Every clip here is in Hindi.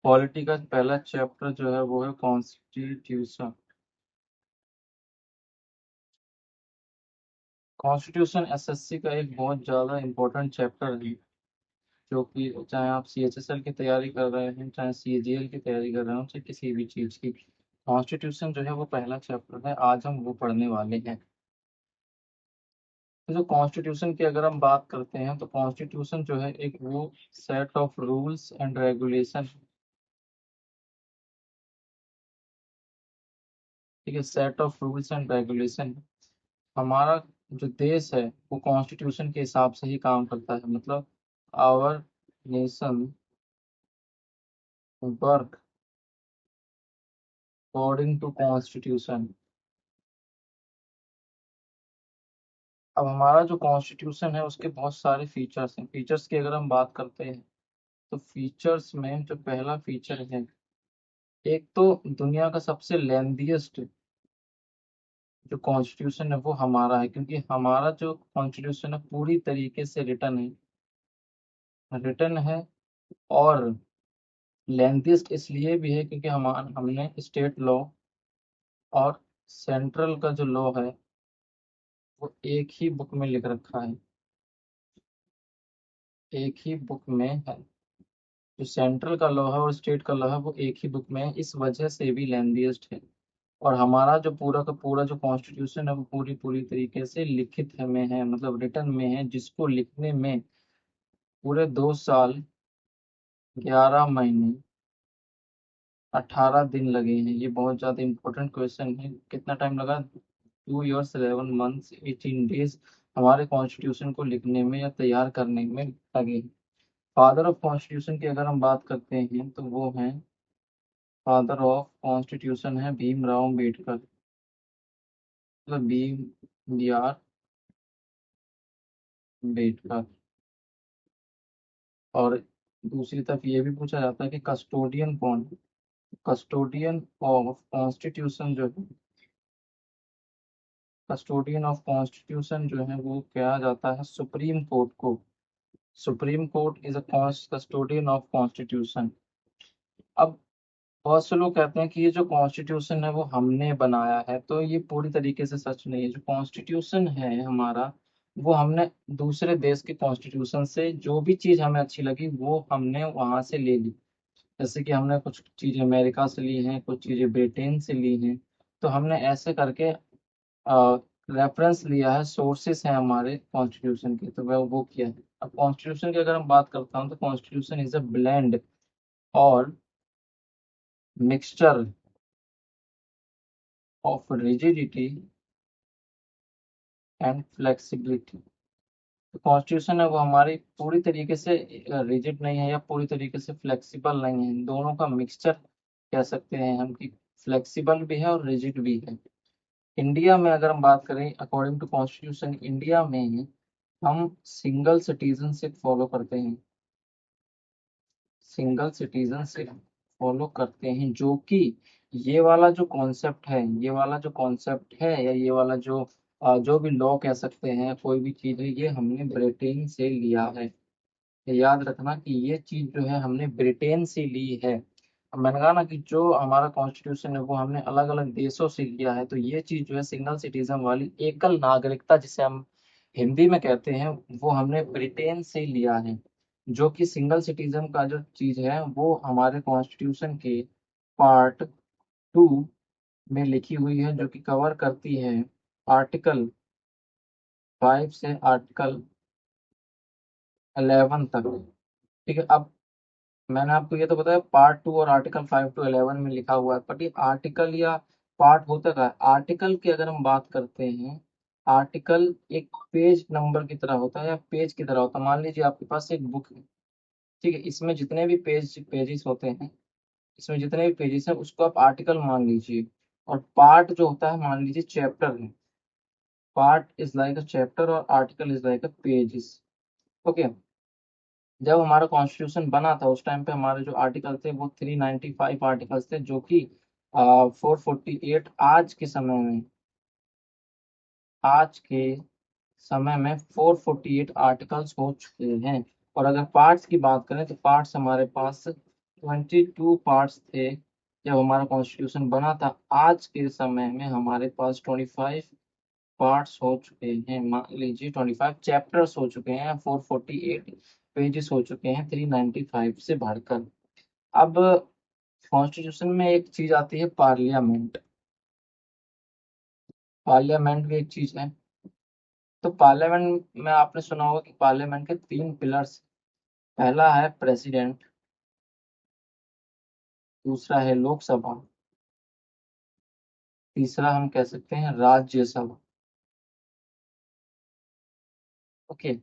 पॉलिटी का पहला चैप्टर जो है वो है कॉन्स्टिट्यूशन। कॉन्स्टिट्यूशन एसएससी का एक बहुत ज़्यादा इम्पोर्टेंट चैप्टर है, जो कि चाहे आप सीएचएसएल की तैयारी कर रहे हैं, चाहे सीजीएल की तैयारी कर रहे हो, चाहे किसी भी चीज़ की, कॉन्स्टिट्यूशन जो है वो पहला चैप्टर है। आज हम वो पढ़ने वाले हैं। तो जो कॉन्स्टिट्यूशन की अगर हम बात करते हैं तो कॉन्स्टिट्यूशन जो है एक वो set of rules and regulation, ठीक है, set of rules and regulation. हमारा जो देश है वो कॉन्स्टिट्यूशन के हिसाब से ही काम करता है। मतलब our nation work according to constitution. अब हमारा जो कॉन्स्टिट्यूशन है उसके बहुत सारे फीचर्स हैं। फीचर्स की अगर हम बात करते हैं तो फीचर्स में जो पहला फीचर है, एक तो दुनिया का सबसे लेंथीएस्ट जो कॉन्स्टिट्यूशन है वो हमारा है, क्योंकि हमारा जो कॉन्स्टिट्यूशन है पूरी तरीके से रिटर्न है। और लेंथीएस्ट इसलिए भी है क्योंकि हमने स्टेट लॉ और सेंट्रल का जो लॉ है वो एक ही बुक में लिख रखा है, एक ही बुक में है। जो सेंट्रल का लॉ है और स्टेट का लॉ है वो एक ही बुक में है, इस वजह से भी लेंथीएस्ट है। और हमारा जो पूरा का पूरा जो कॉन्स्टिट्यूशन है वो पूरी पूरी तरीके से लिखित है में है, मतलब रिटर्न में है, जिसको लिखने में पूरे 2 साल 11 महीने 18 दिन लगे हैं। ये बहुत ज्यादा इंपॉर्टेंट क्वेश्चन है। कितना टाइम लगा? 2 years 11 months 18 days हमारे कॉन्स्टिट्यूशन को लिखने में या तैयार करने में लगे। फादर ऑफ कॉन्स्टिट्यूशन की अगर हम बात करते हैं तो वो हैं, फादर ऑफ कॉन्स्टिट्यूशन है भीमराव अम्बेडकर, मतलब भीम बी आर अम्बेडकर। और दूसरी तरफ ये भी पूछा जाता है कि कस्टोडियन कौन है। कस्टोडियन ऑफ कॉन्स्टिट्यूशन जो है, कस्टोडियन ऑफ कॉन्स्टिट्यूशन जो है वो कहा जाता है सुप्रीम कोर्ट को। Supreme court is a custodian of constitution. अब बहुत से लोग कहते हैं कि ये जो कॉन्स्टिट्यूशन है वो हमने बनाया है, तो ये पूरी तरीके से सच नहीं है। जो कॉन्स्टिट्यूशन है हमारा, वो हमने दूसरे देश के कॉन्स्टिट्यूशन से जो भी चीज हमें अच्छी लगी वो हमने वहां से ले ली। जैसे कि हमने कुछ चीजें अमेरिका से ली हैं, कुछ चीजें ब्रिटेन से ली हैं। तो हमने ऐसे करके रेफरेंस लिया है, सोर्सेस हैं हमारे कॉन्स्टिट्यूशन के, तो वह वो किया है। अब कॉन्स्टिट्यूशन की अगर हम बात करता हूँ तो कॉन्स्टिट्यूशन इज अ ब्लेंड और mixture of rigidity and flexibility. तो कॉन्स्टिट्यूशन है वो हमारी पूरी तरीके से रिजिड नहीं है या पूरी तरीके से फ्लेक्सिबल नहीं है, दोनों का मिक्सचर कह सकते हैं हम कि फ्लेक्सिबल भी है और रिजिड भी है। इंडिया में अगर हम बात करें अकॉर्डिंग टू कॉन्स्टिट्यूशन, इंडिया में हम सिंगल सिटीजनशिप फॉलो करते हैं, सिंगल सिटीजनशिप फॉलो करते हैं, जो कि ये वाला जो कॉन्सेप्ट है, ये वाला जो कॉन्सेप्ट है या ये वाला जो जो भी लॉ कह सकते हैं, कोई भी चीज है, ये हमने ब्रिटेन से लिया है। याद रखना कि ये चीज जो है हमने ब्रिटेन से ली है। अब मैंने कहा ना कि जो हमारा कॉन्स्टिट्यूशन है वो हमने अलग अलग देशों से लिया है, तो ये चीज जो है सिंगल सिटीजन वाली एकल नागरिकता जिसे हम हिंदी में कहते हैं, वो हमने ब्रिटेन से लिया है। जो कि सिंगल सिटीजन का जो चीज है वो हमारे कॉन्स्टिट्यूशन के पार्ट 2 में लिखी हुई है, जो कि कवर करती है आर्टिकल 5 से आर्टिकल 11 तक। ठीक है। अब मैंने आपको ये तो बताया पार्ट 2 और आर्टिकल 5 to 11 में लिखा हुआ है, बट ये आर्टिकल या पार्ट होता क्या है? आर्टिकल की अगर हम बात करते हैं, आर्टिकल एक पेज नंबर की तरह होता है या पेज की तरह होता है। मान लीजिए आपके पास एक बुक है, ठीक है, इसमें जितने भी पेजेस होते हैं, इसमें जितने भी पेजेस हैं उसको आप आर्टिकल मान लीजिए। और पार्ट जो होता है मान लीजिए चैप्टर है। Part is like a chapter और article is like a pages. Okay. जब हमारा कॉन्स्टिट्यूशन बना था उस टाइम पे हमारे जो आर्टिकल थे वो 395 आर्टिकल्स थे, जो कि 448 आज के समय में 448 आर्टिकल्स हो चुके हैं। और अगर पार्ट्स की बात करें तो पार्ट्स हमारे पास 22 पार्ट्स थे जब हमारा कॉन्स्टिट्यूशन बना था। आज के समय में हमारे पास 25 पार्ट्स हो चुके हैं, मान लीजिए 25 चैप्टर्स हो चुके हैं, 448 पेजेस हो चुके हैं 395 से बढ़कर। अब कॉन्स्टिट्यूशन में एक चीज आती है पार्लियामेंट। पार्लियामेंट भी एक चीज है। तो पार्लियामेंट में आपने सुना होगा कि पार्लियामेंट के 3 पिलर्स, पहला है प्रेसिडेंट, दूसरा है लोकसभा, तीसरा हम कह सकते हैं राज्यसभा। ओके,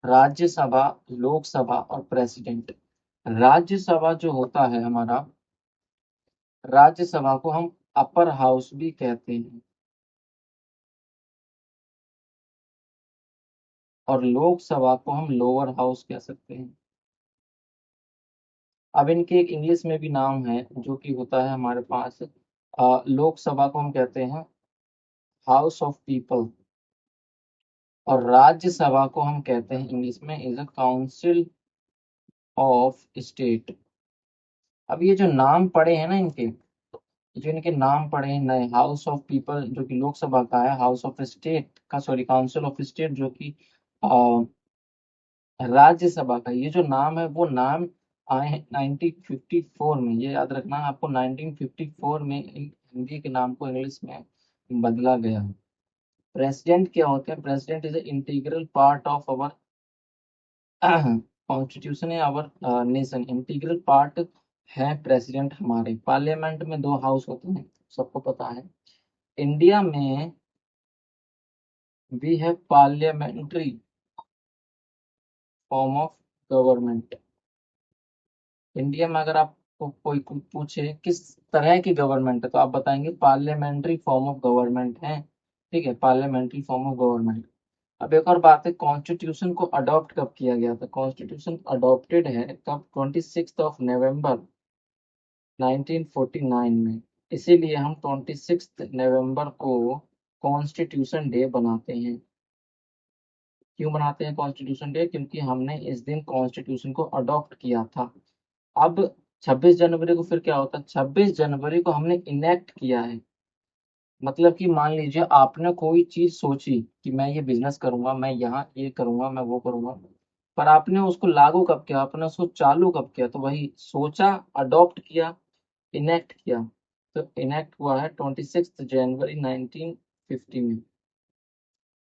राज्यसभा, लोकसभा और प्रेसिडेंट। राज्यसभा जो होता है हमारा, राज्यसभा को हम अपर हाउस भी कहते हैं, और लोकसभा को हम लोअर हाउस कह सकते हैं। अब इनके एक इंग्लिश में भी नाम है जो कि होता है हमारे पास, लोकसभा को हम कहते हैं हाउस ऑफ पीपल, और राज्यसभा को हम कहते हैं इंग्लिश में is a council of state. अब ये जो नाम पड़े हैं ना इनके, जो इनके नाम पड़े हैं नए, हाउस ऑफ पीपल जो कि लोकसभा का है, हाउस ऑफ स्टेट का, सॉरी काउंसिल ऑफ स्टेट जो कि राज्यसभा का, ये जो नाम है वो नाम आए हैं 1954 में। ये याद रखना आपको, 1954 में हिंदी के नाम को इंग्लिश में बदला गया है। प्रेसिडेंट क्या होते हैं? President is integral part of our constitution है, आवर नेशन। इंटीग्रल पार्ट है प्रेसिडेंट हमारे। पार्लियामेंट में 2 हाउस होते हैं, सबको पता है। इंडिया में we have parliamentary form of government. India में अगर आपको कोई पूछे किस तरह की गवर्नमेंट है, तो आप बताएंगे पार्लियामेंट्री फॉर्म ऑफ गवर्नमेंट है। ठीक है, पार्लियामेंट्री फॉर्म ऑफ गवर्नमेंट। अब एक और बात है, कॉन्स्टिट्यूशन को अडॉप्ट कब किया गया था? कॉन्स्टिट्यूशन अडॉप्टेड है कब? 26 नवंबर 1949 में। इसीलिए हम 26 नवंबर को कॉन्स्टिट्यूशन डे बनाते हैं। क्यों बनाते हैं कॉन्स्टिट्यूशन डे? क्योंकि हमने इस दिन कॉन्स्टिट्यूशन को अडॉप्ट किया था। अब 26 जनवरी को फिर क्या होता है? 26 जनवरी को हमने इनेक्ट किया है। मतलब कि मान लीजिए आपने कोई चीज सोची कि मैं ये बिजनेस करूंगा, मैं यहाँ ये करूंगा, मैं वो करूंगा, पर आपने उसको लागू कब किया? आपने उसको चालू कब किया? तो वही सोचा, अडॉप्ट किया, इनेक्ट किया। तो इनेक्ट हुआ है 26 जनवरी 1950 में।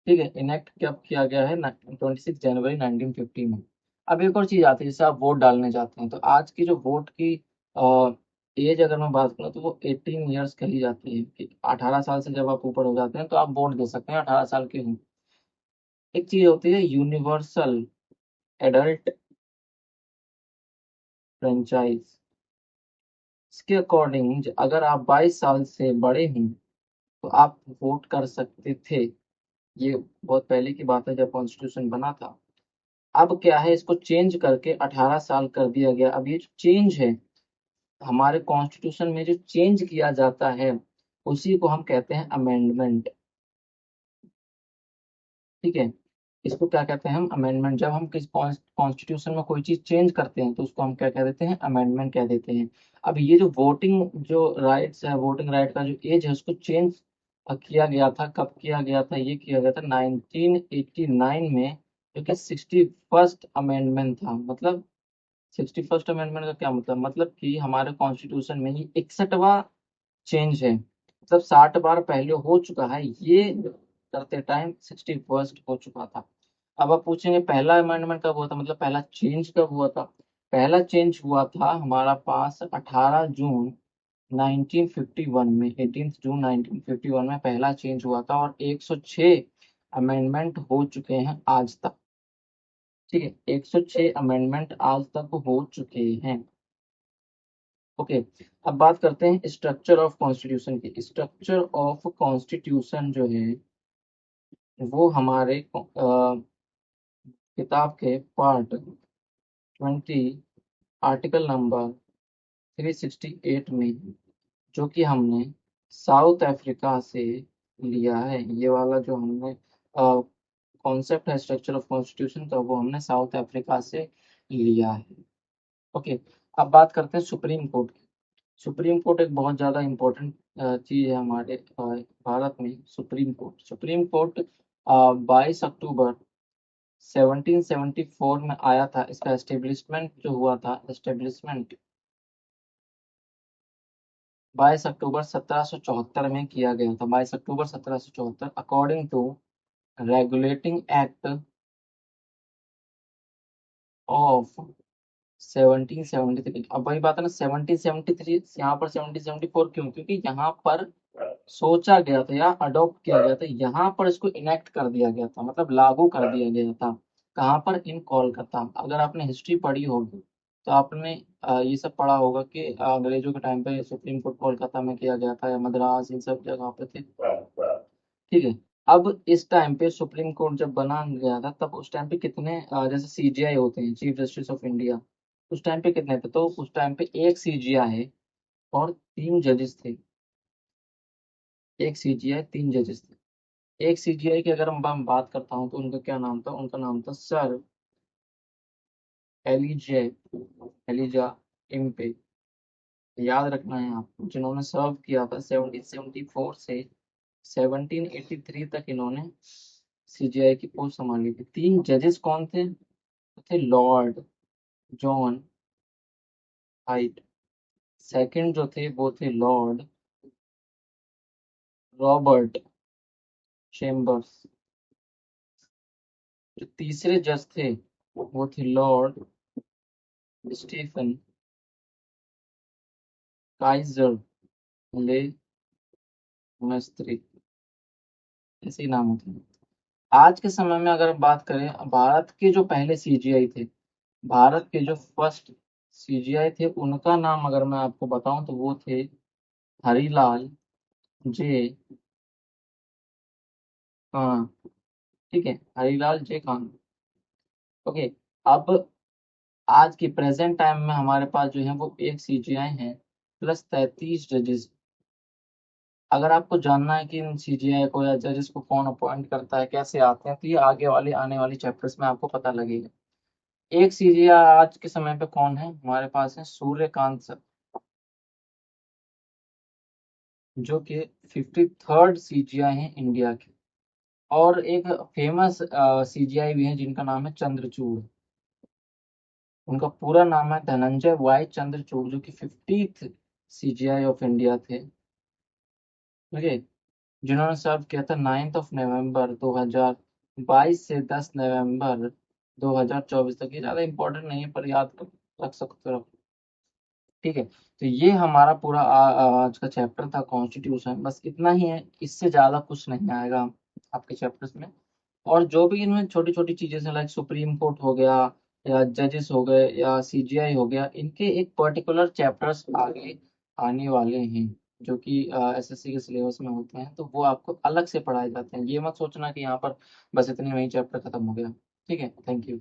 ठीक है, इनेक्ट कब किया गया है? 26 जनवरी 1950 में। अब एक और चीज आती है, जैसे आप वोट डालने जाते हैं, तो आज की जो वोट की एज अगर मैं बात करूँ तो वो 18 ईयर्स कही जाती है, कि 18 साल से जब आप ऊपर हो जाते हैं तो आप वोट दे सकते हैं, 18 साल के हों। एक चीज होती है यूनिवर्सल एडल्ट फ्रेंचाइज। इसके अकॉर्डिंग अगर आप 22 साल से बड़े हैं तो आप वोट कर सकते थे। ये बहुत पहले की बात है जब कॉन्स्टिट्यूशन बना था। अब क्या है, इसको चेंज करके 18 साल कर दिया गया। अब ये जो चेंज है हमारे कॉन्स्टिट्यूशन में, जो चेंज किया जाता है उसी को हम कहते हैं अमेंडमेंट। ठीक है, इसको क्या कहते हैं हम? अमेंडमेंट। जब हम किस कॉन्स्टिट्यूशन में कोई चीज चेंज करते हैं तो उसको हम क्या कह देते हैं? अमेंडमेंट कह देते हैं। अब ये जो वोटिंग जो राइट्स है, वोटिंग राइट का जो एज है उसको चेंज किया गया था। कब किया गया था? ये किया गया था 1989 में, जो कि 61st अमेंडमेंट था। मतलब 61st अमेंडमेंट का क्या मतलब? मतलब कि हमारे कॉन्स्टिट्यूशन में ही 61वां चेंज है। मतलब 60 बार पहले हो चुका है, ये करते टाइम 61st हो चुका था। अब आप पूछेंगे पहला अमेंडमेंट कब हुआ था, मतलब पहला चेंज कब हुआ था? पहला चेंज हुआ था हमारा पास 18 जून 1951 में। 18 जून 1951 में पहला चेंज हुआ था, और 106 अमेंडमेंट हो चुके हैं आज तक। ठीक है, 106 अमेंडमेंट आज तक हो चुके हैं। ओके, अब बात करते हैं स्ट्रक्चर ऑफ कॉन्स्टिट्यूशन की। स्ट्रक्चर ऑफ कॉन्स्टिट्यूशन जो है वो हमारे किताब के पार्ट 20 आर्टिकल नंबर 368 में, जो कि हमने साउथ अफ्रीका से लिया है। ये वाला जो हमने कॉन्सेप्ट है स्ट्रक्चर ऑफ कॉन्स्टिट्यूशन का, वो हमने साउथ अफ्रीका से लिया है। ओके, अब बात करते हैं सुप्रीम कोर्ट की। सुप्रीम कोर्ट एक बहुत ज़्यादा इम्पोर्टेंट चीज़ है हमारे भारत में। सुप्रीम कोर्ट 22 अक्टूबर 1774 में आया था। इसका एस्टेब्लिशमेंट जो हुआ था, एस्टेब्लिशमेंट 22 अक्टूबर 1774 में किया गया था। 22 October 1774 according to regulating act of 1773। अब वही बात है ना, 1773 यहाँ पर 1774 क्यों? क्योंकि यहाँ पर सोचा गया था या अडॉप्ट किया गया था, यहाँ पर इसको इनेक्ट कर दिया गया था, मतलब लागू कर दिया गया था। कहाँ पर? इन कोलकाता। अगर आपने हिस्ट्री पढ़ी होगी तो आपने ये सब पढ़ा होगा कि अंग्रेजों के टाइम पे सुप्रीम कोर्ट कोलकाता में किया गया था, या मद्रास, इन सब जगह पे थे। ठीक है। अब इस टाइम पे सुप्रीम कोर्ट जब बना गया था, तब उस टाइम पे कितने जैसे सीजीआई होते हैं, चीफ जस्टिस ऑफ इंडिया, उस टाइम पे कितने थे? तो उस टाइम पे एक सीजीआई है और 3 जजेस थे। एक सीजीआई, 3 जजेस थे। एक सीजीआई की अगर मैं बात करता हूँ तो उनका क्या नाम था? उनका नाम था सर एलिजे एलिजा इम्पे। याद रखना है आपको, जिन्होंने सर्व किया था 1774 से 1783 तक, इन्होंने सीजीआई की पोस्ट संभाली थी। 3 जजेस कौन थे? थे लॉर्ड जॉन हाइट। सेकंड जो थे वो थे लॉर्ड रॉबर्ट चेम्बर्स। जो तीसरे जज थे वो थे लॉर्ड स्टीफन काइजर ले मस्त्री। ऐसे ही नाम होते हैं। आज के समय में अगर बात करें, भारत के जो पहले सीजीआई थे, भारत के जो फर्स्ट सीजीआई थे, उनका नाम अगर मैं आपको बताऊं तो वो थे हरिलाल जे कान। ठीक है, हरिलाल जे कान। ओके। अब आज के प्रेजेंट टाइम में हमारे पास जो है वो एक सीजीआई है प्लस 33 जजेस। अगर आपको जानना है कि इन सीजीआई को या जजेस को कौन अपॉइंट करता है, कैसे आते हैं, तो ये आगे वाले आने वाली चैप्टर्स में आपको पता लगेगा। एक सीजीआई आज के समय पे कौन है हमारे पास? है सूर्यकांत सर, जो कि 53rd सीजीआई है इंडिया के। और एक फेमस सीजीआई भी है जिनका नाम है चंद्रचूड़। उनका पूरा नाम है धनंजय वाई चंद्रचूड़, जो कि 50th सीजीआई ऑफ इंडिया थे। ओके। जिन्होंने सर्व किया था 9 नवंबर 2022 से 10 नवंबर 2024 तक। ये ज्यादा इंपॉर्टेंट नहीं है पर याद रख सकते हो। ठीक है। तो ये हमारा पूरा आज का चैप्टर था कॉन्स्टिट्यूशन। बस इतना ही है, इससे ज्यादा कुछ नहीं आएगा आपके चैप्टर्स में। और जो भी इनमें छोटी छोटी चीजें हैं, लाइक सुप्रीम कोर्ट हो गया, या जजेस हो गए, या सीजीआई हो गया, इनके एक पर्टिकुलर चैप्टर्स आगे आने वाले हैं, जो कि एसएससी के सिलेबस में होते हैं, तो वो आपको अलग से पढ़ाए जाते हैं। ये मत सोचना कि यहाँ पर बस इतने में ही चैप्टर खत्म हो गया। ठीक है, थैंक यू।